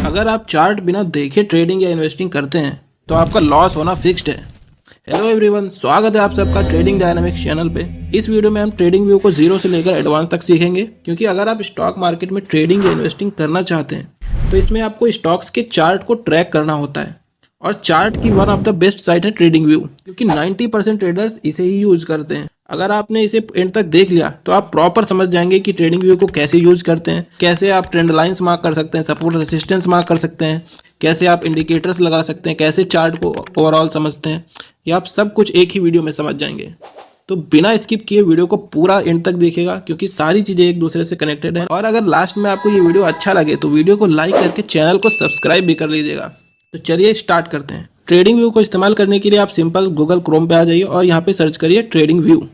अगर आप चार्ट बिना देखे ट्रेडिंग या इन्वेस्टिंग करते हैं तो आपका लॉस होना फिक्स्ड है। हेलो एवरीवन, स्वागत है आप सबका ट्रेडिंग डायनामिक्स चैनल पे। इस वीडियो में हम ट्रेडिंग व्यू को जीरो से लेकर एडवांस तक सीखेंगे, क्योंकि अगर आप स्टॉक मार्केट में ट्रेडिंग या इन्वेस्टिंग करना चाहते हैं तो इसमें आपको स्टॉक्स के चार्ट को ट्रैक करना होता है। और चार्ट की one of the best site है ट्रेडिंग व्यू, क्योंकि 90% ट्रेडर्स इसे ही यूज करते हैं। अगर आपने इसे एंड तक देख लिया तो आप प्रॉपर समझ जाएंगे कि ट्रेडिंग व्यू को कैसे यूज करते हैं, कैसे आप ट्रेंड लाइंस मार्क कर सकते हैं, सपोर्ट रेसिस्टेंस मार्क कर सकते हैं, कैसे आप इंडिकेटर्स लगा सकते हैं, कैसे चार्ट को ओवरऑल समझते हैं। ये आप सब कुछ एक ही वीडियो में समझ जाएंगे। तो बिना स्किप किए वीडियो को पूरा एंड तक देखिएगा, क्योंकि सारी चीज़ें एक दूसरे से कनेक्टेड हैं। और अगर लास्ट में आपको ये वीडियो अच्छा लगे तो वीडियो को लाइक करके चैनल को सब्सक्राइब भी कर लीजिएगा। तो चलिए स्टार्ट करते हैं। ट्रेडिंग व्यू को इस्तेमाल करने के लिए आप सिंपल गूगल क्रोम पे आ जाइए और यहाँ पे सर्च करिए ट्रेडिंग व्यू,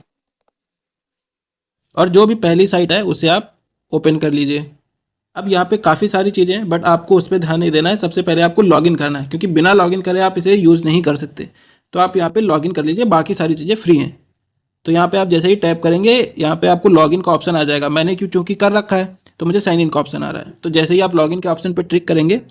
और जो भी पहली साइट है उसे आप ओपन कर लीजिए। अब यहाँ पे काफ़ी सारी चीज़ें हैं, बट आपको उस पर ध्यान नहीं देना है। सबसे पहले आपको लॉगिन करना है, क्योंकि बिना लॉगिन करे आप इसे यूज़ नहीं कर सकते। तो आप यहाँ पे लॉगिन कर लीजिए, बाकी सारी चीज़ें फ्री हैं। तो यहाँ पे आप जैसे ही टैप करेंगे यहाँ पे आपको लॉगिन का ऑप्शन आ जाएगा। मैंने चूँकि कर रखा है तो मुझे साइन इन का ऑप्शन आ रहा है। तो जैसे ही आप लॉगिन के ऑप्शन पर क्लिक करेंगे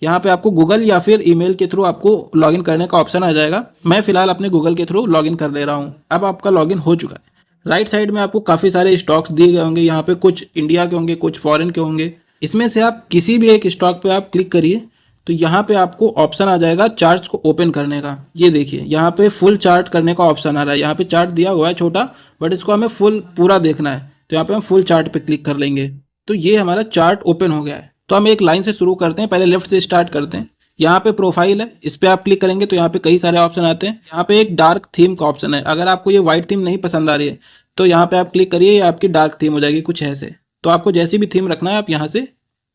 यहाँ पे आपको गूगल या फिर ईमेल के थ्रू आपको लॉगिन करने का ऑप्शन आ जाएगा। मैं फिलहाल अपने गूगल के थ्रू लॉगिन कर ले रहा हूँ। अब आपका लॉगिन हो चुका है। राइट साइड में आपको काफ़ी सारे स्टॉक्स दिए गए होंगे। यहाँ पे कुछ इंडिया के होंगे, कुछ फॉरेन के होंगे। इसमें से आप किसी भी एक स्टॉक पे आप क्लिक करिए तो यहाँ पे आपको ऑप्शन आ जाएगा चार्ट्स को ओपन करने का। ये देखिए यहाँ पे फुल चार्ट करने का ऑप्शन आ रहा है। यहाँ पे चार्ट दिया हुआ है छोटा, बट इसको हमें फुल पूरा देखना है। तो यहाँ पे हम फुल चार्ट पे क्लिक कर लेंगे तो ये हमारा चार्ट ओपन हो गया है। तो हम एक लाइन से शुरू करते हैं, पहले लेफ्ट से स्टार्ट करते हैं। यहाँ पे प्रोफाइल है, इस पर आप क्लिक करेंगे तो यहाँ पे कई सारे ऑप्शन आते हैं। यहाँ पे एक डार्क थीम का ऑप्शन है। अगर आपको ये व्हाइट थीम नहीं पसंद आ रही है तो यहाँ पे आप क्लिक करिए, ये आपकी डार्क थीम हो जाएगी कुछ ऐसे। तो आपको जैसी भी थीम रखना है आप यहाँ से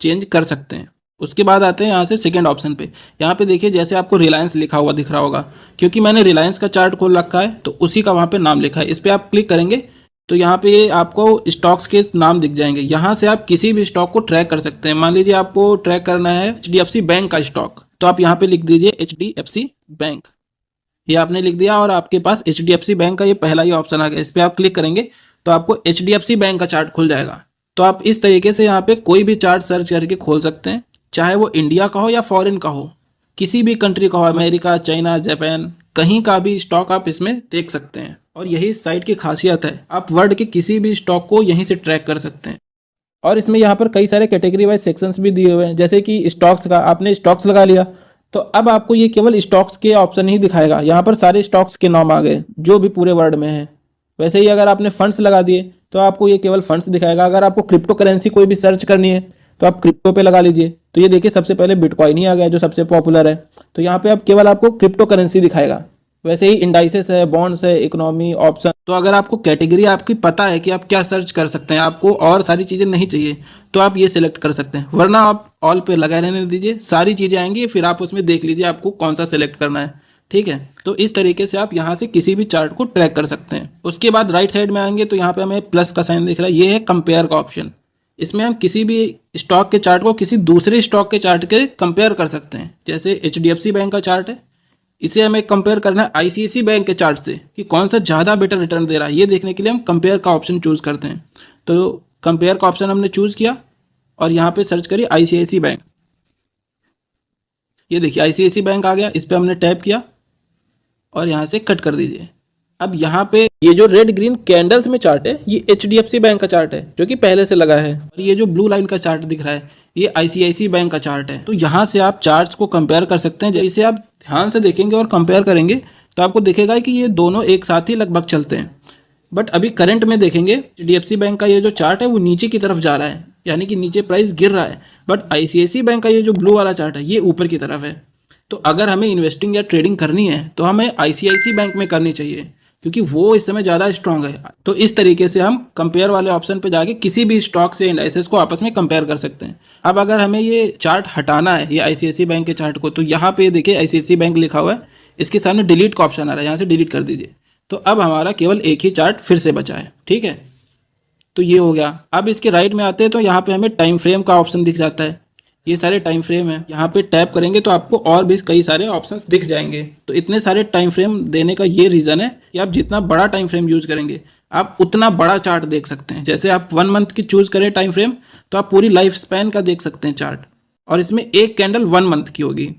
चेंज कर सकते हैं। उसके बाद आते हैं यहाँ से सेकंड ऑप्शन पे। यहाँ पे देखिए जैसे आपको रिलायंस लिखा हुआ दिख रहा होगा, क्योंकि मैंने रिलायंस का चार्ट खोल रखा है तो उसी का वहाँ पे नाम लिखा है। इस पर आप क्लिक करेंगे तो यहाँ पे आपको स्टॉक्स के नाम दिख जाएंगे। यहाँ से आप किसी भी स्टॉक को ट्रैक कर सकते हैं। मान लीजिए आपको ट्रैक करना है HDFC बैंक का स्टॉक, तो आप यहाँ पे लिख दीजिए HDFC बैंक। ये आपने लिख दिया और आपके पास HDFC बैंक का ये पहला ही ऑप्शन आ गया। इस पर आप क्लिक करेंगे तो आपको HDFC बैंक का चार्ट खुल जाएगा। तो आप इस तरीके से यहाँ पे कोई भी चार्ट सर्च करके खोल सकते हैं, चाहे वो इंडिया का हो या फॉरेन का हो, किसी भी कंट्री का हो, अमेरिका, चाइना, जापान, कहीं का भी स्टॉक आप इसमें देख सकते हैं। और यही इस साइट की खासियत है, आप वर्ल्ड के किसी भी स्टॉक को यहीं से ट्रैक कर सकते हैं। और इसमें यहाँ पर कई सारे कैटेगरी वाइज सेक्शंस भी दिए हुए हैं, जैसे कि स्टॉक्स का। आपने स्टॉक्स लगा लिया तो अब आपको ये केवल स्टॉक्स के ऑप्शन ही दिखाएगा। यहाँ पर सारे स्टॉक्स के नाम आ गए जो भी पूरे वर्ल्ड में है। वैसे ही अगर आपने फंड्स लगा दिए तो आपको ये केवल फंड्स दिखाएगा। अगर आपको क्रिप्टो करेंसी कोई भी सर्च करनी है तो आप क्रिप्टो पे लगा लीजिए। तो ये देखिए सबसे पहले बिटकॉइन ही आ गया जो सबसे पॉपुलर है। तो यहाँ पे अब केवल आपको क्रिप्टो करेंसी दिखाएगा। वैसे ही इंडाइसेस है, बॉन्ड्स है, इकोनॉमी, ऑप्शन। तो अगर आपको कैटेगरी आपकी पता है कि आप क्या सर्च कर सकते हैं, आपको और सारी चीज़ें नहीं चाहिए, तो आप ये सिलेक्ट कर सकते हैं। वरना आप ऑल पे लगा रहने दीजिए, सारी चीज़ें आएंगी, फिर आप उसमें देख लीजिए आपको कौन सा सिलेक्ट करना है। ठीक है, तो इस तरीके से आप यहाँ से किसी भी चार्ट को ट्रैक कर सकते हैं। उसके बाद राइट साइड में आएंगे तो यहाँ पे हमें प्लस का साइन दिख रहा है, ये है कंपेयर का ऑप्शन। इसमें हम किसी भी स्टॉक के चार्ट को किसी दूसरे स्टॉक के चार्ट के कंपेयर कर सकते हैं। जैसे HDFC बैंक का चार्ट है, इसे हमें कंपेयर करना है ICICI बैंक के चार्ट से कि कौन सा ज़्यादा बेटर रिटर्न दे रहा है। ये देखने के लिए हम कंपेयर का ऑप्शन चूज़ करते हैं। तो कंपेयर का ऑप्शन हमने चूज़ किया और यहाँ पे सर्च करिए ICICI बैंक। ये देखिए ICICI बैंक आ गया, इस पर हमने टैप किया और यहाँ से कट कर दीजिए। अब यहाँ पे ये जो रेड ग्रीन कैंडल्स में चार्ट है ये HDFC बैंक का चार्ट है जो कि पहले से लगा है। और ये जो ब्लू लाइन का चार्ट दिख रहा है ये ICICI बैंक का चार्ट है। तो यहाँ से आप चार्ट्स को कंपेयर कर सकते हैं। जैसे आप ध्यान से देखेंगे और कंपेयर करेंगे तो आपको दिखेगा कि ये दोनों एक साथ ही लगभग चलते हैं। बट अभी करंट में देखेंगे HDFC बैंक का ये जो चार्ट है वो नीचे की तरफ जा रहा है, यानी कि नीचे प्राइस गिर रहा है। बट ICICI बैंक का ये जो ब्लू वाला चार्ट है ये ऊपर की तरफ है। तो अगर हमें इन्वेस्टिंग या ट्रेडिंग करनी है तो हमें ICICI बैंक में करनी चाहिए, क्योंकि वो इस समय ज़्यादा स्ट्रांग है। तो इस तरीके से हम कंपेयर वाले ऑप्शन पे जाके किसी भी स्टॉक से इंडाइसेस को आपस में कंपेयर कर सकते हैं। अब अगर हमें ये चार्ट हटाना है, ये ICICI बैंक के चार्ट को, तो यहाँ पे देखिए ICICI बैंक लिखा हुआ है, इसके सामने डिलीट का ऑप्शन आ रहा है, यहाँ से डिलीट कर दीजिए। तो अब हमारा केवल एक ही चार्ट फिर से बचा है। ठीक है, तो ये हो गया। अब इसके राइट में आते हैं तो यहाँ पर हमें टाइम फ्रेम का ऑप्शन दिख जाता है। ये सारे टाइम फ्रेम है, यहाँ पे टैप करेंगे तो आपको और भी कई सारे ऑप्शंस दिख जाएंगे। तो इतने सारे टाइम फ्रेम देने का ये रीज़न है कि आप जितना बड़ा टाइम फ्रेम यूज़ करेंगे आप उतना बड़ा चार्ट देख सकते हैं। जैसे आप 1 मंथ की चूज़ करें टाइम फ्रेम तो आप पूरी लाइफ स्पैन का देख सकते हैं चार्ट। और इसमें एक कैंडल 1 मंथ की होगी।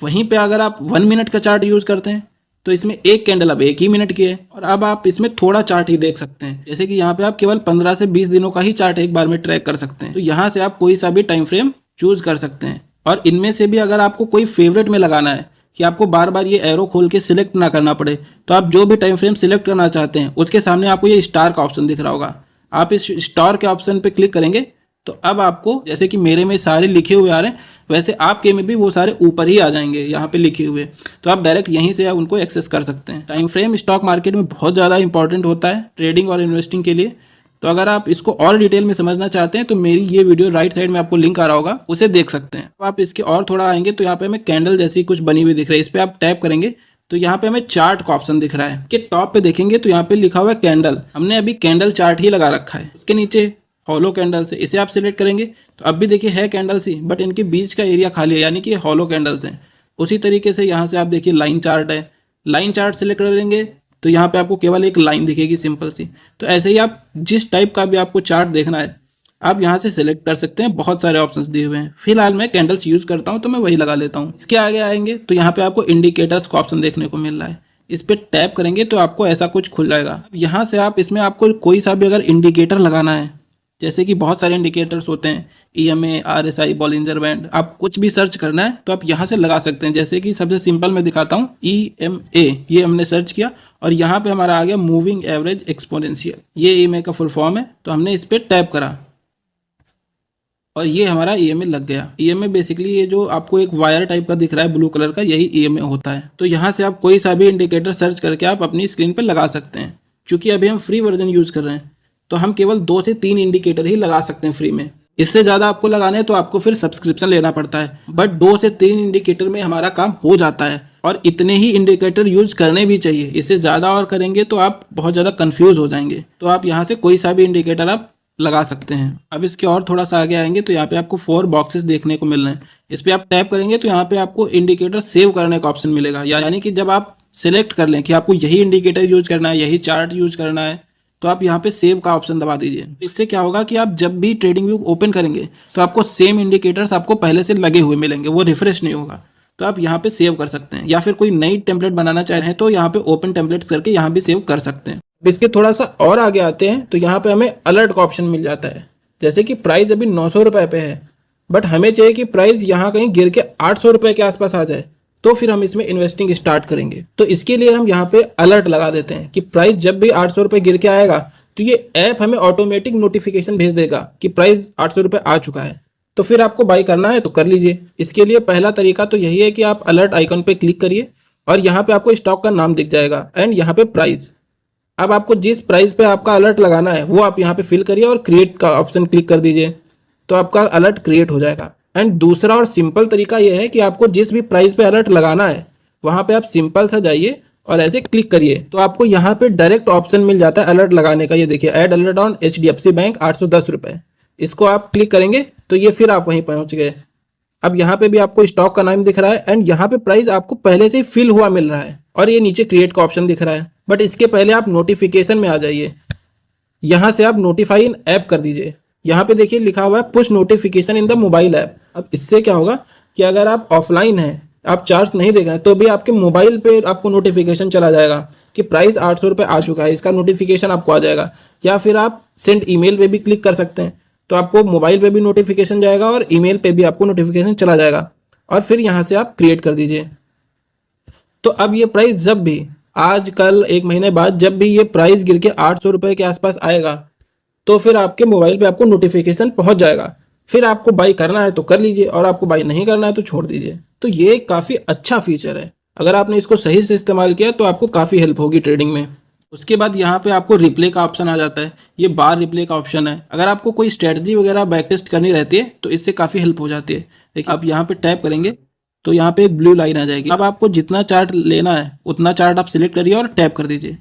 वहीं पे अगर आप 1 मिनट का चार्ट यूज़ करते हैं तो इसमें एक कैंडल अब 1 ही मिनट की है और अब आप इसमें थोड़ा चार्ट ही देख सकते हैं। जैसे कि यहाँ पे आप केवल 15 से 20 दिनों का ही चार्ट एक बार में ट्रैक कर सकते हैं। तो यहाँ से आप कोई सा भी टाइम फ्रेम चूज कर सकते हैं और इनमें से भी अगर आपको कोई फेवरेट में लगाना है कि आपको बार बार ये एरो खोल के सिलेक्ट ना करना पड़े, तो आप जो भी टाइम फ्रेम सिलेक्ट करना चाहते हैं उसके सामने आपको ये स्टार का ऑप्शन दिख रहा होगा। आप इस स्टार के ऑप्शन पे क्लिक करेंगे तो अब आपको जैसे कि मेरे में सारे लिखे हुए आ रहे हैं वैसे आपके में भी वो सारे ऊपर ही आ जाएंगे यहाँ पे लिखे हुए। तो आप डायरेक्ट यहीं से उनको एक्सेस कर सकते हैं। टाइम फ्रेम स्टॉक मार्केट में बहुत ज़्यादा इंपॉर्टेंट होता है ट्रेडिंग और इन्वेस्टिंग के लिए। तो अगर आप इसको और डिटेल में समझना चाहते हैं तो मेरी ये वीडियो राइट साइड में आपको लिंक आ रहा होगा, उसे देख सकते हैं। तो आप इसके और थोड़ा आएंगे तो यहाँ पे हमें कैंडल जैसी कुछ बनी हुई दिख रही है, इस पर आप टैप करेंगे तो यहाँ पे हमें चार्ट का ऑप्शन दिख रहा है कि टॉप पे देखेंगे तो यहाँ पे लिखा हुआ है कैंडल। हमने अभी कैंडल चार्ट ही लगा रखा है। उसके नीचे हॉलो कैंडल्स है, इसे आप सिलेक्ट करेंगे तो अब भी देखिए है कैंडल्स ही, बट इनके बीच का एरिया खाली है, यानी कि हॉलो कैंडल्स हैं। उसी तरीके से यहाँ से आप देखिए लाइन चार्ट है, लाइन चार्ट सिलेक्ट कर लेंगे तो यहाँ पे आपको केवल एक लाइन दिखेगी सिंपल सी। तो ऐसे ही आप जिस टाइप का भी आपको चार्ट देखना है आप यहाँ से सिलेक्ट कर सकते हैं। बहुत सारे ऑप्शंस दिए हुए हैं। फिलहाल मैं कैंडल्स यूज करता हूँ तो मैं वही लगा लेता हूँ। इसके आगे आएंगे तो यहाँ पे आपको इंडिकेटर्स का ऑप्शन देखने को मिल रहा है, इस पर टैप करेंगे तो आपको ऐसा कुछ खुल जाएगा। यहाँ से आप इसमें आपको कोई सा भी अगर इंडिकेटर लगाना है, जैसे कि बहुत सारे इंडिकेटर्स होते हैं EMA, RSI, बॉलिंजर बैंड, आप कुछ भी सर्च करना है तो आप यहाँ से लगा सकते हैं। जैसे कि सबसे सिंपल मैं दिखाता हूँ EMA, ये हमने सर्च किया और यहाँ पे हमारा आ गया मूविंग एवरेज एक्सपोनेंशियल। ये EMA का फुल फॉर्म है, तो हमने इस पर टैप करा और ये हमारा EMA लग गया। EMA बेसिकली ये जो आपको एक वायर टाइप का दिख रहा है ब्लू कलर का, यही EMA होता है। तो यहाँ से आप कोई सा भी इंडिकेटर सर्च करके आप अपनी स्क्रीन पर लगा सकते हैं। क्योंकि अभी हम फ्री वर्जन यूज़ कर रहे हैं तो हम केवल 2 से 3 इंडिकेटर ही लगा सकते हैं फ्री में। इससे ज़्यादा आपको लगाने हैं तो आपको फिर सब्सक्रिप्शन लेना पड़ता है, बट 2 से 3 इंडिकेटर में हमारा काम हो जाता है। और इतने ही इंडिकेटर यूज करने भी चाहिए, इससे ज़्यादा और करेंगे तो आप बहुत ज़्यादा कंफ्यूज हो जाएंगे। तो आप यहाँ से कोई सा भी इंडिकेटर आप लगा सकते हैं। अब इसके और थोड़ा सा आगे आएंगे तो यहाँ पे आपको 4 बॉक्सेस देखने को मिल रहे हैं। इस पर आप टैप करेंगे तो यहाँ पे आपको इंडिकेटर सेव करने का ऑप्शन मिलेगा। यानी कि जब आप सिलेक्ट कर लें कि आपको यही इंडिकेटर यूज करना है, यही चार्ट यूज करना है, तो आप यहाँ पे सेव का ऑप्शन दबा दीजिए। इससे क्या होगा कि आप जब भी ट्रेडिंग व्यू ओपन करेंगे तो आपको सेम इंडिकेटर्स आपको पहले से लगे हुए मिलेंगे, वो रिफ्रेश नहीं होगा। तो आप यहाँ पे सेव कर सकते हैं, या फिर कोई नई टेम्पलेट बनाना चाह रहे हैं तो यहाँ पे ओपन टेम्पलेट्स करके यहाँ भी सेव कर सकते हैं। इसके थोड़ा सा और आगे आते हैं तो यहाँ पे हमें अलर्ट का ऑप्शन मिल जाता है। जैसे कि प्राइस अभी 900 रुपये पे है, बट हमें चाहिए कि प्राइस यहाँ कहीं गिर के 800 रुपये के आसपास आ जाए, तो फिर हम इसमें इन्वेस्टिंग स्टार्ट करेंगे। तो इसके लिए हम यहाँ पे अलर्ट लगा देते हैं कि प्राइस जब भी 800 रुपये गिर के आएगा तो ये ऐप हमें ऑटोमेटिक नोटिफिकेशन भेज देगा कि प्राइस 800 रुपये आ चुका है। तो फिर आपको बाई करना है तो कर लीजिए। इसके लिए पहला तरीका तो यही है कि आप अलर्ट आइकन पे क्लिक करिए और यहाँ पे आपको स्टॉक का नाम दिख जाएगा एंड यहाँ पे प्राइस। अब आपको जिस प्राइस पे आपका अलर्ट लगाना है वो आप यहाँ पे फिल करिए और क्रिएट का ऑप्शन क्लिक कर दीजिए, तो आपका अलर्ट क्रिएट हो जाएगा। एंड दूसरा और सिंपल तरीका यह है कि आपको जिस भी प्राइस पे अलर्ट लगाना है वहाँ पे आप सिंपल सा जाइए और ऐसे क्लिक करिए तो आपको यहाँ पे डायरेक्ट ऑप्शन मिल जाता है अलर्ट लगाने का। ये देखिए add alert on HDFC bank 810 रुपये, इसको आप क्लिक करेंगे तो ये फिर आप वहीं पहुँच गए। अब यहाँ पे भी आपको स्टॉक का नाम दिख रहा है एंड यहाँ पे प्राइस आपको पहले से ही फिल हुआ मिल रहा है और ये नीचे क्रिएट का ऑप्शन दिख रहा है। बट इसके पहले आप नोटिफिकेशन में आ जाइए, यहाँ से आप नोटिफाई इन ऐप कर दीजिए। यहाँ पे देखिए लिखा हुआ है push notification in the mobile app. अब इससे क्या होगा कि अगर आप ऑफलाइन हैं, आप चार्ट्स नहीं देख रहे हैं, तो भी आपके मोबाइल पे आपको नोटिफिकेशन चला जाएगा कि प्राइस 800 रुपये आ चुका है, इसका नोटिफिकेशन आपको आ जाएगा। या फिर आप सेंड ईमेल पे भी क्लिक कर सकते हैं, तो आपको मोबाइल पे भी नोटिफिकेशन जाएगा और ईमेल पे भी आपको नोटिफिकेशन चला जाएगा। और फिर यहाँ से आप क्रिएट कर दीजिए। तो अब ये प्राइस जब भी आज कल 1 महीने बाद जब भी ये प्राइस गिर के 800 रुपये के आसपास आएगा तो फिर आपके मोबाइल पे आपको नोटिफिकेशन पहुंच जाएगा। फिर आपको बाई करना है तो कर लीजिए और आपको बाई नहीं करना है तो छोड़ दीजिए। तो ये काफ़ी अच्छा फीचर है, अगर आपने इसको सही से इस्तेमाल किया तो आपको काफ़ी हेल्प होगी ट्रेडिंग में। उसके बाद यहाँ पे आपको रिप्ले का ऑप्शन आ जाता है, ये बार रिप्ले का ऑप्शन है। अगर आपको कोई स्ट्रेटजी वगैरह बैक टेस्ट करनी रहती है तो इससे काफ़ी हेल्प हो जाती है। देखिए आप यहाँ पे टैप करेंगे तो यहाँ पे एक ब्लू लाइन आ जाएगी। अब आपको जितना चार्ट लेना है उतना चार्ट आप सिलेक्ट करिए और टैप कर दीजिए।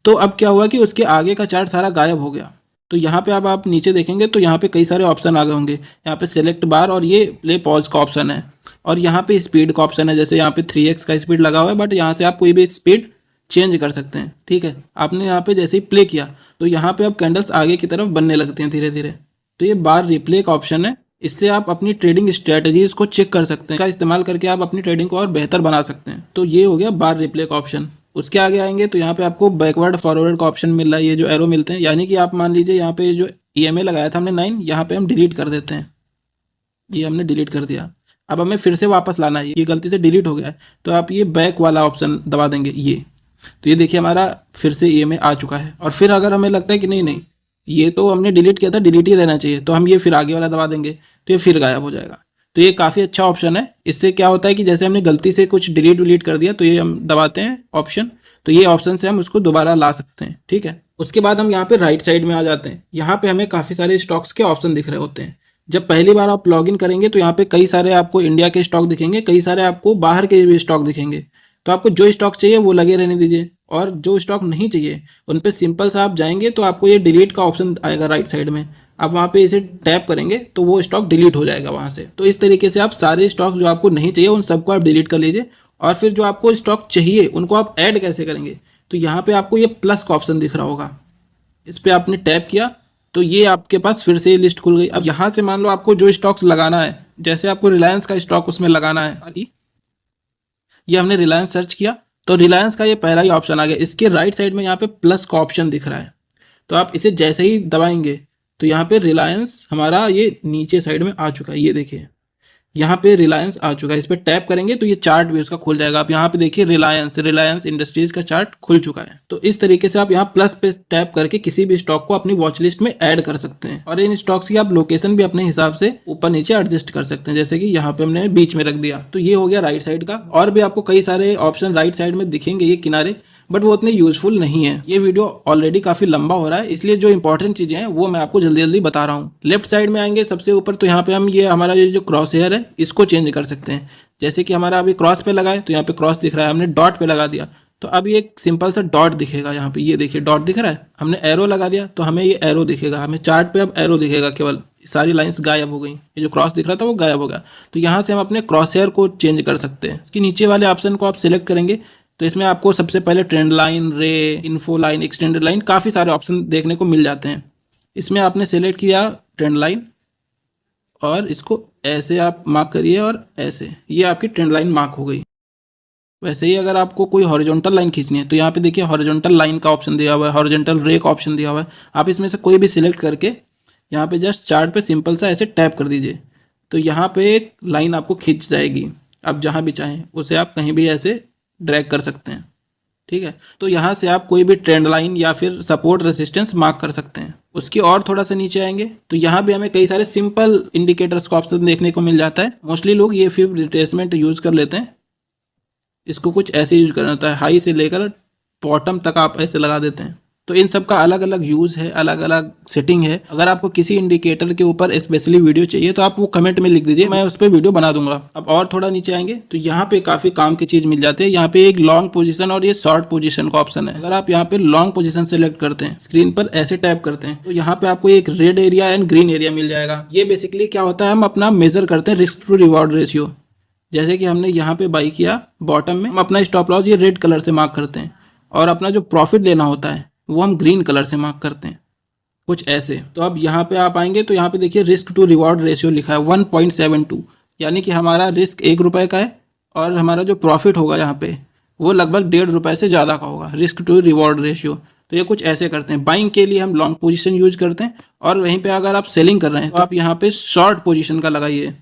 तो अब क्या हुआ कि उसके आगे का चार्ट सारा गायब हो गया। तो यहाँ पे अब आप नीचे देखेंगे तो यहाँ पे कई सारे ऑप्शन आ गए होंगे। यहाँ पे सेलेक्ट बार और ये प्ले पॉज का ऑप्शन है और यहाँ पे स्पीड का ऑप्शन है। जैसे यहाँ पे 3x का स्पीड लगा हुआ है, बट यहाँ से आप कोई भी एक स्पीड चेंज कर सकते हैं। ठीक है, आपने यहाँ पे जैसे ही प्ले किया तो यहाँ पे अब कैंडल्स आगे की तरफ बनने लगते हैं धीरे धीरे। तो ये बार रिप्ले का ऑप्शन है, इससे आप अपनी ट्रेडिंग स्ट्रेटजीज को चेक कर सकते हैं। इसका इस्तेमाल करके आप अपनी ट्रेडिंग को और बेहतर बना सकते हैं। तो ये हो गया बार रिप्ले का ऑप्शन। उसके आगे आएंगे तो यहाँ पे आपको बैकवर्ड फॉरवर्ड का ऑप्शन मिल रहा है, ये जो एरो मिलते हैं, यानी कि आप मान लीजिए यहाँ पे जो EMA लगाया था हमने 9, यहाँ पे हम डिलीट कर देते हैं। ये हमने डिलीट कर दिया। अब हमें फिर से वापस लाना है, ये गलती से डिलीट हो गया है, तो आप ये बैक वाला ऑप्शन दबा देंगे ये। तो ये देखिए हमारा फिर से EMA आ चुका है। और फिर अगर हमें लगता है कि नहीं नहीं ये तो हमने डिलीट किया था, डिलीट ही रहना चाहिए, तो हम ये फिर आगे वाला दबा देंगे तो ये फिर गायब हो जाएगा। तो ये काफ़ी अच्छा ऑप्शन है। इससे क्या होता है कि जैसे हमने गलती से कुछ डिलीट विलीट कर दिया तो ये हम दबाते हैं ऑप्शन, तो ये ऑप्शन से हम उसको दोबारा ला सकते हैं। ठीक है, उसके बाद हम यहाँ पे राइट साइड में आ जाते हैं। यहाँ पे हमें काफ़ी सारे स्टॉक्स के ऑप्शन दिख रहे होते हैं। जब पहली बार आप लॉगिन करेंगे तो यहाँ पे कई सारे आपको इंडिया के स्टॉक दिखेंगे, कई सारे आपको बाहर के भी स्टॉक दिखेंगे। तो आपको जो स्टॉक चाहिए वो लगे रहने दीजिए, और जो स्टॉक नहीं चाहिए उन पे सिंपल सा आप जाएंगे तो आपको ये डिलीट का ऑप्शन आएगा राइट साइड में। आप वहाँ पे इसे टैप करेंगे तो वो स्टॉक डिलीट हो जाएगा वहाँ से। तो इस तरीके से आप सारे स्टॉक जो आपको नहीं चाहिए उन सबको आप डिलीट कर लीजिए, और फिर जो आपको स्टॉक चाहिए उनको आप ऐड कैसे करेंगे, तो यहाँ पे आपको ये प्लस का ऑप्शन दिख रहा होगा, इस पर आपने टैप किया तो ये आपके पास फिर से लिस्ट खुल गई। अब यहाँ से मान लो आपको जो स्टॉक्स लगाना है, जैसे आपको रिलायंस का स्टॉक उसमें लगाना है, ये हमने रिलायंस सर्च किया तो रिलायंस का ये पहला ही ऑप्शन आ गया। इसके राइट साइड में यहाँ पे प्लस का ऑप्शन दिख रहा है, तो आप इसे जैसे ही दबाएंगे तो यहाँ पे रिलायंस हमारा ये नीचे साइड में आ चुका है। ये देखिए यहाँ पे रिलायंस आ चुका है, इस पर टैप करेंगे तो ये चार्ट भी उसका खुल जाएगा। आप यहाँ पे देखिए रिलायंस इंडस्ट्रीज का चार्ट खुल चुका है। तो इस तरीके से आप यहाँ प्लस पे टैप करके किसी भी स्टॉक को अपनी वॉच लिस्ट में ऐड कर सकते हैं, और इन स्टॉक्स की आप लोकेशन भी अपने हिसाब से ऊपर नीचे एडजस्ट कर सकते हैं, जैसे कि यहाँ पे हमने बीच में रख दिया। तो ये हो गया राइट साइड का। और भी आपको कई सारे ऑप्शन राइट साइड में दिखेंगे ये किनारे, बट वो उतने यूजफुल नहीं है। ये वीडियो ऑलरेडी काफी लंबा हो रहा है, इसलिए जो इंपॉर्टेंट चीजें हैं वो मैं आपको जल्दी जल्दी बता रहा हूँ। लेफ्ट साइड में आएंगे सबसे ऊपर, तो यहाँ पे हम ये हमारा ये जो क्रॉस हेयर है इसको चेंज कर सकते हैं। जैसे कि हमारा अभी क्रॉस पे लगा है तो यहाँ पे क्रॉस दिख रहा है, हमने डॉट पे लगा दिया तो अब ये एक सिंपल सा डॉट दिखेगा। यहाँ पे ये देखिए डॉट दिख रहा है, हमने एरो लगा दिया तो हमें ये एरो दिखेगा, हमें चार्ट पे अब एरो दिखेगा, केवल सारी लाइंस गायब हो गई, ये जो क्रॉस दिख रहा था वो गायब हो गया। तो यहाँ से हम अपने क्रॉस हेयर को चेंज कर सकते हैं। इसके नीचे वाले ऑप्शन को आप सिलेक्ट करेंगे तो इसमें आपको सबसे पहले ट्रेंड लाइन, रे, इन्फो लाइन, एक्सटेंडेड लाइन, काफ़ी सारे ऑप्शन देखने को मिल जाते हैं। इसमें आपने सेलेक्ट किया ट्रेंड लाइन और इसको ऐसे आप मार्क करिए और ऐसे, ये आपकी ट्रेंड लाइन मार्क हो गई। वैसे ही अगर आपको कोई हॉरिजॉन्टल लाइन खींचनी है तो यहाँ पे देखिए हॉरिजॉन्टल लाइन का ऑप्शन दिया हुआ है, हॉरिजॉन्टल रे का ऑप्शन दिया हुआ है। आप इसमें से कोई भी सिलेक्ट करके यहाँ पे जस्ट चार्ट पे सिंपल सा ऐसे टैप कर दीजिए तो यहाँ पे एक लाइन आपको खींच जाएगी। आप जहाँ भी चाहें उसे आप कहीं भी ऐसे ड्रैग कर सकते हैं। ठीक है, तो यहाँ से आप कोई भी ट्रेंड लाइन या फिर सपोर्ट रेजिस्टेंस मार्क कर सकते हैं। उसके और थोड़ा सा नीचे आएंगे तो यहाँ भी हमें कई सारे सिंपल इंडिकेटर्स का ऑप्शन देखने को मिल जाता है। मोस्टली लोग ये फिर रिट्रेसमेंट यूज़ कर लेते हैं, इसको कुछ ऐसे यूज करना होता है, हाई से लेकर बॉटम तक आप ऐसे लगा देते हैं। तो इन सब का अलग अलग यूज़ है, अलग अलग सेटिंग है। अगर आपको किसी इंडिकेटर के ऊपर स्पेशली वीडियो चाहिए तो आप वो कमेंट में लिख दीजिए, मैं उस पर वीडियो बना दूंगा। अब और थोड़ा नीचे आएंगे तो यहाँ पे काफ़ी काम की चीज़ मिल जाती है। यहाँ पे एक लॉन्ग पोजीशन और ये शॉर्ट पोजीशन का ऑप्शन है। अगर आप यहाँ पे लॉन्ग पोजीशन सेलेक्ट करते हैं, स्क्रीन पर ऐसे टैप करते हैं तो यहाँ पे आपको एक red area and green area मिल जाएगा। ये बेसिकली क्या होता है, हम अपना मेजर करते हैं रिस्क टू रिवॉर्ड रेशियो। जैसे कि हमने यहाँ पे बाई किया बॉटम में, हम अपना स्टॉप लॉस ये रेड कलर से मार्क करते हैं और अपना जो प्रॉफिट लेना होता है वो हम ग्रीन कलर से मार्क करते हैं, कुछ ऐसे। तो अब यहाँ पे आप आएंगे तो यहाँ पे देखिए रिस्क टू रिवॉर्ड रेशियो लिखा है 1.72, यानी कि हमारा रिस्क 1 रुपये का है और हमारा जो प्रॉफिट होगा यहाँ पे वो लगभग 1.5 रुपये से ज़्यादा का होगा, रिस्क टू रिवॉर्ड रेशियो। तो ये कुछ ऐसे करते हैं। बाइंग के लिए हम लॉन्ग पोजीशन यूज करते हैं, और वहीं पे अगर आप सेलिंग कर रहे हैं तो आप यहाँ पे शॉर्ट पोजीशन का लगाइए।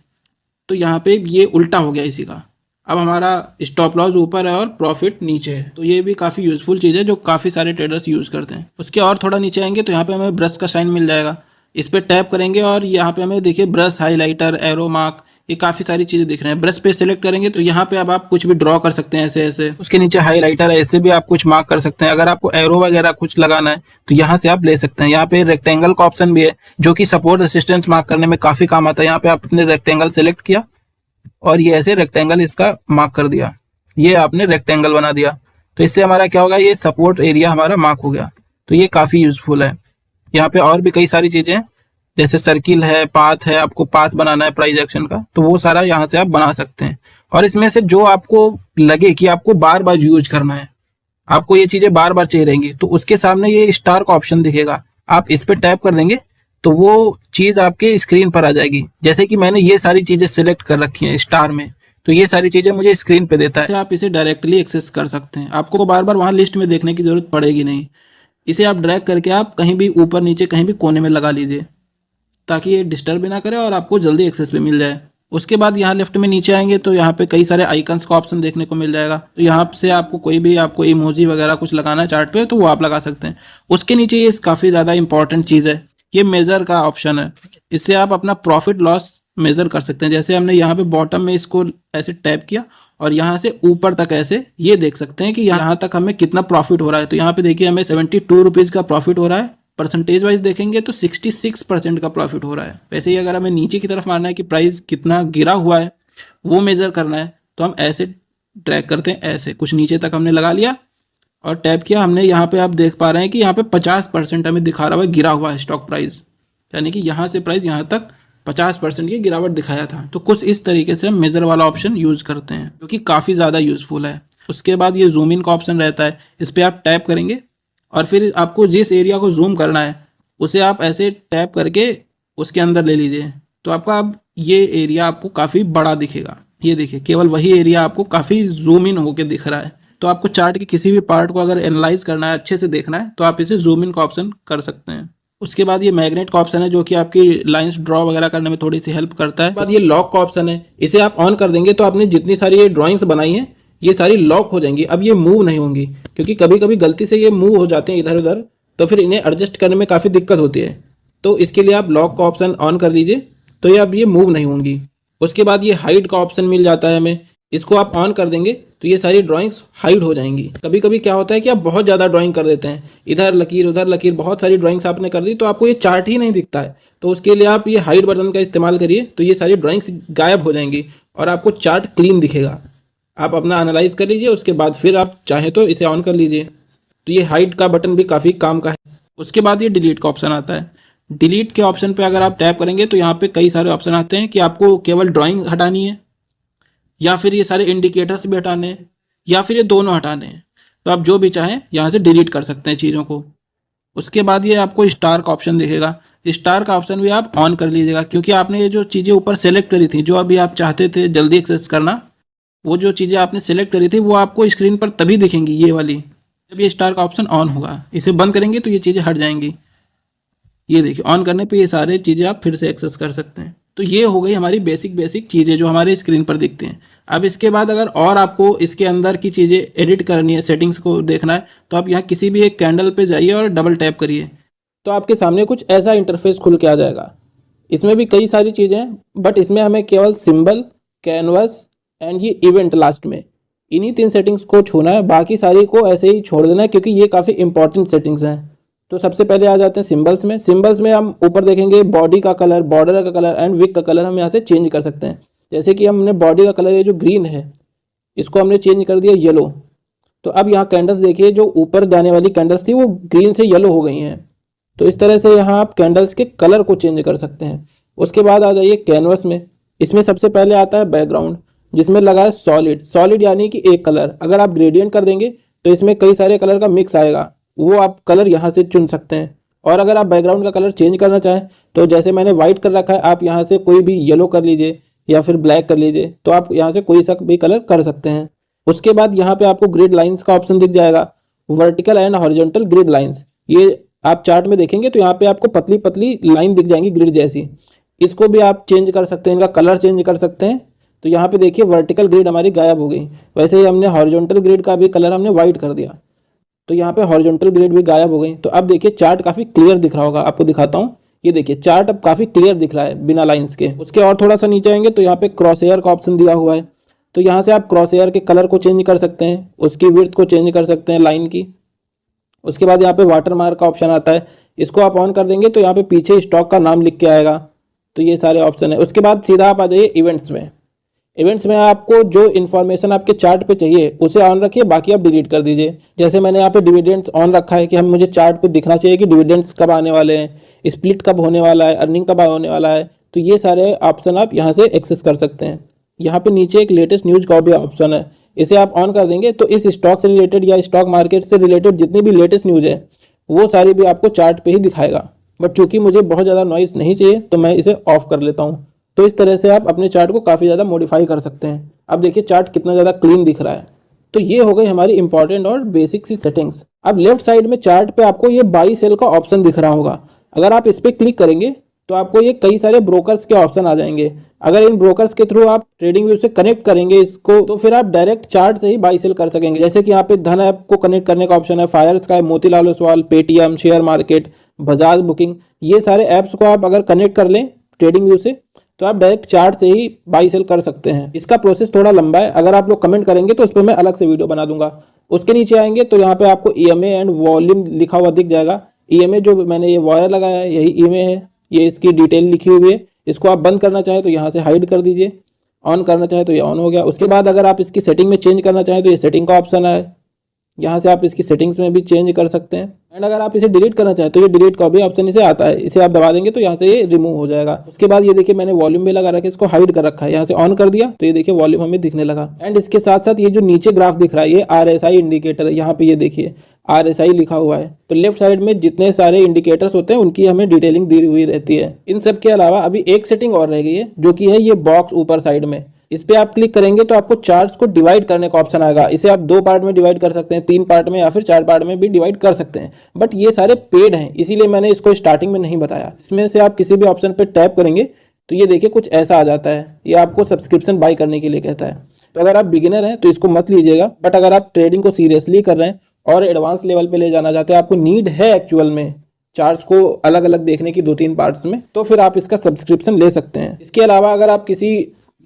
तो यहाँ पे ये उल्टा हो गया इसी का, अब हमारा स्टॉप लॉस ऊपर है और प्रॉफिट नीचे है। तो ये भी काफ़ी यूज़फुल चीज़ है जो काफ़ी सारे ट्रेडर्स यूज़ करते हैं। उसके और थोड़ा नीचे आएंगे तो यहाँ पे हमें ब्रश का साइन मिल जाएगा, इस पर टैप करेंगे और यहाँ पे हमें देखिए ब्रश, हाइलाइटर, एरो मार्क, ये काफ़ी सारी चीज़ें दिख रहे हैं। ब्रश पे सेलेक्ट करेंगे तो यहाँ पे अब आप कुछ भी ड्रॉ कर सकते हैं ऐसे ऐसे। उसके नीचे हाईलाइटर है, ऐसे भी आप कुछ मार्क कर सकते हैं। अगर आपको एरो वगैरह कुछ लगाना है तो यहाँ से आप ले सकते हैं। यहाँ पे रेक्टेंगल का ऑप्शन भी है जो कि सपोर्ट रेसिस्टेंस मार्क करने में काफ़ी काम आता है। यहाँ पे आपने रेक्टेंगल सेलेक्ट किया और ये ऐसे रेक्टेंगल इसका मार्क कर दिया, ये आपने रेक्टेंगल बना दिया। तो इससे हमारा क्या होगा, ये सपोर्ट एरिया हमारा मार्क हो गया। तो ये काफ़ी यूजफुल है। यहाँ पे और भी कई सारी चीज़ें हैं, जैसे सर्किल है, पाथ है, आपको पाथ बनाना है प्राइस एक्शन का तो वो सारा यहाँ से आप बना सकते हैं। और इसमें से जो आपको लगे कि आपको बार बार यूज करना है, आपको ये चीज़ें बार बार चाहिए रहेंगी, तो उसके सामने ये स्टार का ऑप्शन दिखेगा, आप इस पर टैप कर देंगे तो वो चीज़ आपके स्क्रीन पर आ जाएगी। जैसे कि मैंने ये सारी चीज़ें सिलेक्ट कर रखी हैं स्टार में, तो ये सारी चीज़ें मुझे स्क्रीन पे देता है। आप इसे डायरेक्टली एक्सेस कर सकते हैं, आपको बार बार वहाँ लिस्ट में देखने की ज़रूरत पड़ेगी नहीं। इसे आप ड्रैग करके आप कहीं भी ऊपर नीचे कहीं भी कोने में लगा लीजिए, ताकि ये डिस्टर्ब भी ना करे और आपको जल्दी एक्सेस भी मिल जाए। उसके बाद यहाँ लेफ्ट में नीचे आएंगे तो यहाँ पे कई सारे आइकन्स का ऑप्शन देखने को मिल जाएगा। तो यहाँ से आपको कोई भी आपको इमोजी वगैरह कुछ लगाना है चार्ट पे तो वो आप लगा सकते हैं। उसके नीचे ये काफ़ी ज़्यादा इंपॉर्टेंट चीज़ है, ये मेज़र का ऑप्शन है। इससे आप अपना प्रॉफिट लॉस मेज़र कर सकते हैं। जैसे हमने यहाँ पे बॉटम में इसको ऐसे टैप किया और यहाँ से ऊपर तक ऐसे ये देख सकते हैं कि यहाँ तक हमें कितना प्रॉफिट हो रहा है। तो यहाँ पे देखिए हमें 72 रुपीज़ का प्रॉफिट हो रहा है। परसेंटेज वाइज देखेंगे तो 66% का प्रॉफिट हो रहा है। वैसे ही अगर हमें नीचे की तरफ मारना है कि प्राइस कितना गिरा हुआ है वो मेज़र करना है तो हम ऐसे ट्रैक करते हैं, ऐसे कुछ नीचे तक हमने लगा लिया और टैप किया हमने। यहाँ पे आप देख पा रहे हैं कि यहाँ पे 50% हमें दिखा रहा है गिरा हुआ है स्टॉक प्राइस, यानी कि यहाँ से प्राइस यहाँ तक 50% की गिरावट दिखाया था। तो कुछ इस तरीके से हम मेज़र वाला ऑप्शन यूज़ करते हैं, जो कि काफ़ी ज़्यादा यूज़फुल है। उसके बाद ये जूम इन का ऑप्शन रहता है, इस पर आप टैप करेंगे और फिर आपको जिस एरिया को जूम करना है उसे आप ऐसे टैप करके उसके अंदर ले लीजिए, तो आपका अब ये एरिया आपको काफ़ी बड़ा दिखेगा। ये देखिए केवल वही एरिया आपको काफ़ी जूम इन होकर दिख रहा है। तो आपको चार्ट के किसी भी पार्ट को अगर एनालाइज करना है, अच्छे से देखना है, तो आप इसे जूम इन का ऑप्शन कर सकते हैं। उसके बाद ये मैग्नेट का ऑप्शन है, जो कि आपकी लाइंस ड्रॉ वगैरह करने में थोड़ी सी हेल्प करता है। उसके बाद ये लॉक का ऑप्शन है, इसे आप ऑन कर देंगे तो आपने जितनी सारी ये ड्राइंग्स बनाई हैं ये सारी लॉक हो जाएंगी, अब ये मूव नहीं होंगी। क्योंकि कभी कभी गलती से ये मूव हो जाते हैं इधर उधर, तो फिर इन्हें एडजस्ट करने में काफ़ी दिक्कत होती है। तो इसके लिए आप लॉक का ऑप्शन ऑन कर लीजिए, तो ये अब ये मूव नहीं होंगी। उसके बाद ये हाइड का ऑप्शन मिल जाता है हमें, इसको आप ऑन कर देंगे तो ये सारी ड्राइंग्स हाइड हो जाएंगी। कभी कभी क्या होता है कि आप बहुत ज़्यादा ड्राइंग कर देते हैं, इधर लकीर उधर लकीर, बहुत सारी ड्राइंग्स आपने कर दी तो आपको ये चार्ट ही नहीं दिखता है। तो उसके लिए आप ये हाइड बटन का इस्तेमाल करिए, तो ये सारी ड्राइंग्स गायब हो जाएंगी और आपको चार्ट क्लीन दिखेगा। आप अपना एनालाइज कर लीजिए, उसके बाद फिर आप चाहें तो इसे ऑन कर लीजिए। तो ये हाइड का बटन भी काफ़ी काम का है। उसके बाद ये डिलीट का ऑप्शन आता है। डिलीट के ऑप्शन पे अगर आप टैप करेंगे तो यहाँ पे कई सारे ऑप्शन आते हैं कि आपको केवल ड्राइंग हटानी है, या फिर ये सारे इंडिकेटर्स भी हटाने हैं, या फिर ये दोनों हटाने हैं। तो आप जो भी चाहें यहाँ से डिलीट कर सकते हैं चीज़ों को। उसके बाद ये आपको स्टार का ऑप्शन दिखेगा, स्टार का ऑप्शन भी आप ऑन कर लीजिएगा, क्योंकि आपने ये जो चीज़ें ऊपर सेलेक्ट करी थी, जो अभी आप चाहते थे जल्दी एक्सेस करना, वो जो चीज़ें आपने सेलेक्ट करी थी वो आपको स्क्रीन पर तभी दिखेंगी ये वाली, जब ये स्टार का ऑप्शन ऑन होगा। इसे बंद करेंगे तो ये चीज़ें हट जाएंगी। ये देखिए ऑन करने पे ये सारे चीज़ें आप फिर से एक्सेस कर सकते हैं। तो ये हो गई हमारी बेसिक चीज़ें जो हमारे स्क्रीन पर दिखती हैं। अब इसके बाद अगर और आपको इसके अंदर की चीज़ें एडिट करनी है, सेटिंग्स को देखना है, तो आप यहाँ किसी भी एक कैंडल पे जाइए और डबल टैप करिए, तो आपके सामने कुछ ऐसा इंटरफेस खुल के आ जाएगा। इसमें भी कई सारी चीज़ें हैं, बट इसमें हमें केवल सिंबल, कैनवस एंड ये इवेंट लास्ट में, इन्हीं 3 सेटिंग्स को छूना है। बाकी सारी को ऐसे ही छोड़ देना है, क्योंकि ये काफ़ी इंपॉर्टेंट सेटिंग्स हैं। तो सबसे पहले आ जाते हैं सिंबल्स में। सिंबल्स में हम ऊपर देखेंगे बॉडी का कलर, बॉर्डर का कलर एंड विक का कलर हम यहाँ से चेंज कर सकते हैं। जैसे कि हमने बॉडी का कलर ये जो ग्रीन है इसको हमने चेंज कर दिया येलो। तो अब यहाँ कैंडल्स देखिए, जो ऊपर जाने वाली कैंडल्स थी वो ग्रीन से येलो हो गई हैं। तो इस तरह से यहाँ आप कैंडल्स के कलर को चेंज कर सकते हैं। उसके बाद आ जाइए कैनवस में। इसमें सबसे पहले आता है बैकग्राउंड, जिसमें लगा है सॉलिड। सॉलिड यानी कि एक कलर। अगर आप ग्रेडियंट कर देंगे तो इसमें कई सारे कलर का मिक्स आएगा, वो आप कलर यहाँ से चुन सकते हैं। और अगर आप बैकग्राउंड का कलर चेंज करना चाहें तो जैसे मैंने वाइट कर रखा है, आप यहाँ से कोई भी येलो कर लीजिए या फिर ब्लैक कर लीजिए, तो आप यहाँ से कोई सा भी कलर कर सकते हैं। उसके बाद यहाँ पे आपको ग्रिड लाइंस का ऑप्शन दिख जाएगा, vertical and horizontal grid lines. ये आप चार्ट में देखेंगे तो यहाँ पे आपको पतली पतली लाइन दिख जाएंगी ग्रिड जैसी। इसको भी आप चेंज कर सकते हैं, इनका कलर चेंज कर सकते हैं। तो यहाँ पे देखिए वर्टिकल ग्रिड हमारी गायब हो गई। वैसे ही हमने हॉरिजॉन्टल ग्रिड का भी कलर हमने वाइट कर दिया, तो यहाँ पे हॉरिजॉन्टल ग्रिड भी गायब हो गई। तो अब देखिए चार्ट काफ़ी क्लियर दिख रहा होगा, आपको दिखाता हूँ। ये देखिए चार्ट अब काफ़ी क्लियर दिख रहा है बिना लाइंस के। उसके और थोड़ा सा नीचे आएंगे तो यहाँ पे क्रॉस हेयर का ऑप्शन दिया हुआ है। तो यहाँ से आप क्रॉस हेयर के कलर को चेंज कर सकते हैं, उसकी विड्थ को चेंज कर सकते हैं लाइन की। उसके बाद यहाँ पे वाटर मार्क का ऑप्शन आता है, इसको आप ऑन कर देंगे तो यहाँ पे पीछे स्टॉक का नाम लिख के आएगा। तो ये सारे ऑप्शन है। उसके बाद सीधा आप आ जाइए इवेंट्स में। इवेंट्स में आपको जो इन्फॉर्मेशन आपके चार्ट पे चाहिए उसे ऑन रखिए, बाकी आप डिलीट कर दीजिए। जैसे मैंने यहाँ पे डिविडेंड्स ऑन रखा है कि हम मुझे चार्ट पे दिखना चाहिए कि डिविडेंड्स कब आने वाले हैं, स्प्लिट कब होने वाला है, अर्निंग कब होने वाला है। तो ये सारे ऑप्शन आप यहाँ से एक्सेस कर सकते हैं। यहाँ पे नीचे एक लेटेस्ट न्यूज़ का भी ऑप्शन है, इसे आप ऑन कर देंगे तो इस स्टॉक से रिलेटेड या स्टॉक मार्केट से रिलेटेड जितनी भी लेटेस्ट न्यूज़ है वो सारी भी आपको चार्ट पे ही दिखाएगा। बट चूंकि मुझे बहुत ज़्यादा नॉइस नहीं चाहिए तो मैं इसे ऑफ कर लेता हूँ। तो इस तरह से आप अपने चार्ट को काफ़ी ज़्यादा मॉडिफाई कर सकते हैं। अब देखिए चार्ट कितना ज़्यादा क्लीन दिख रहा है। तो ये हो गई हमारी इंपॉर्टेंट और बेसिक सी सेटिंग्स। अब लेफ्ट साइड में चार्ट पे आपको ये बाई सेल का ऑप्शन दिख रहा होगा। अगर आप इस पर क्लिक करेंगे तो आपको ये कई सारे ब्रोकर्स के ऑप्शन आ जाएंगे। अगर इन ब्रोकर्स के थ्रू आप ट्रेडिंग व्यू से कनेक्ट करेंगे इसको, तो फिर आप डायरेक्ट चार्ट से ही बाई सेल कर सकेंगे। जैसे कि यहाँ पे धन ऐप को कनेक्ट करने का ऑप्शन है, fire sky, Motilal Oswal, Paytm, share market, Bajaj booking, ये सारे ऐप्स को आप अगर कनेक्ट कर लें ट्रेडिंग व्यू से तो आप डायरेक्ट चार्ट से ही बाई सेल कर सकते हैं। इसका प्रोसेस थोड़ा लंबा है, अगर आप लोग कमेंट करेंगे तो उस पर मैं अलग से वीडियो बना दूंगा। उसके नीचे आएंगे तो यहाँ पे आपको ईएमए एंड वॉल्यूम लिखा हुआ दिख जाएगा। ईएमए जो मैंने ये वायर लगाया है यही ईएमए है, ये इसकी डिटेल लिखी हुई है। इसको आप बंद करना चाहे तो यहाँ से हाइड कर दीजिए, ऑन करना चाहे तो ये ऑन हो गया। उसके बाद अगर आप इसकी सेटिंग में चेंज करना चाहें तो ये सेटिंग का ऑप्शन है, यहाँ से आप इसकी सेटिंग्स में भी चेंज कर सकते हैं। एंड अगर आप इसे डिलीट करना चाहें तो ये डिलीट का भी ऑप्शन इसे आता है, इसे आप दबा देंगे तो यहाँ से ये रिमूव हो जाएगा। उसके बाद ये देखिए मैंने वॉल्यूम भी लगा रखा है, इसको हाइड कर रखा है, यहाँ से ऑन कर दिया तो ये देखिए वॉल्यूम हमें दिखने लगा। एंड इसके साथ साथ ये जो नीचे ग्राफ दिख रहा है ये RSI इंडिकेटर है, यहाँ पे ये देखिए RSI लिखा हुआ है। तो लेफ्ट साइड में जितने सारे इंडिकेटर्स होते हैं उनकी हमें डिटेलिंग दी हुई रहती है। इन सब के अलावा अभी एक सेटिंग और रह गई है जो कि है ये बॉक्स ऊपर साइड में। इस पे आप क्लिक करेंगे तो आपको चार्ट्स को डिवाइड करने का ऑप्शन आएगा। इसे आप 2 पार्ट में डिवाइड कर सकते हैं, 3 पार्ट में या फिर 4 पार्ट में भी डिवाइड कर सकते हैं। बट ये सारे पेड हैं इसीलिए मैंने इसको स्टार्टिंग में नहीं बताया। इसमें से आप किसी भी ऑप्शन पे टैप करेंगे तो ये देखिए कुछ ऐसा आ जाता है, ये आपको सब्सक्रिप्शन बाय करने के लिए कहता है। तो अगर आप बिगिनर हैं तो इसको मत लीजिएगा, बट अगर आप ट्रेडिंग को सीरियसली कर रहे हैं और एडवांस लेवल पे ले जाना चाहते हैं, आपको नीड है एक्चुअल में चार्ट्स को अलग अलग देखने की 2-3 पार्ट्स में, तो फिर आप इसका सब्सक्रिप्शन ले सकते हैं। इसके अलावा अगर आप किसी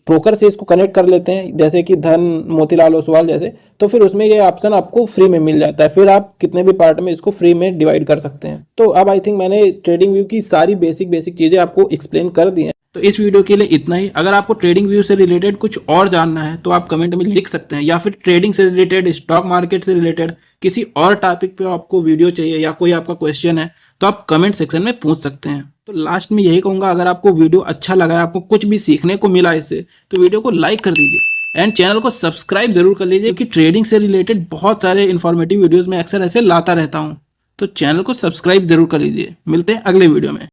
ब्रोकर से इसको कनेक्ट कर लेते हैं जैसे कि धन, मोतीलाल ओसवाल जैसे, तो फिर उसमें ये ऑप्शन आपको फ्री में मिल जाता है। फिर आप कितने भी पार्ट में इसको फ्री में डिवाइड कर सकते हैं। तो अब आई थिंक मैंने ट्रेडिंग व्यू की सारी बेसिक चीज़ें आपको एक्सप्लेन कर दी हैं। तो इस वीडियो के लिए इतना ही। अगर आपको ट्रेडिंग व्यू से रिलेटेड कुछ और जानना है तो आप कमेंट में लिख सकते हैं, या फिर ट्रेडिंग से रिलेटेड, स्टॉक मार्केट से रिलेटेड किसी और टॉपिक पे आपको वीडियो चाहिए या कोई आपका क्वेश्चन है तो आप कमेंट सेक्शन में पूछ सकते हैं। तो लास्ट में यही कहूँगा, अगर आपको वीडियो अच्छा लगा है, आपको कुछ भी सीखने को मिला इससे, तो वीडियो को लाइक कर दीजिए एंड चैनल को सब्सक्राइब जरूर कर लीजिए, क्योंकि ट्रेडिंग से रिलेटेड बहुत सारे इन्फॉर्मेटिव वीडियोज़ में अक्सर ऐसे लाता रहता हूँ। तो चैनल को सब्सक्राइब जरूर कर लीजिए। मिलते हैं अगले वीडियो में।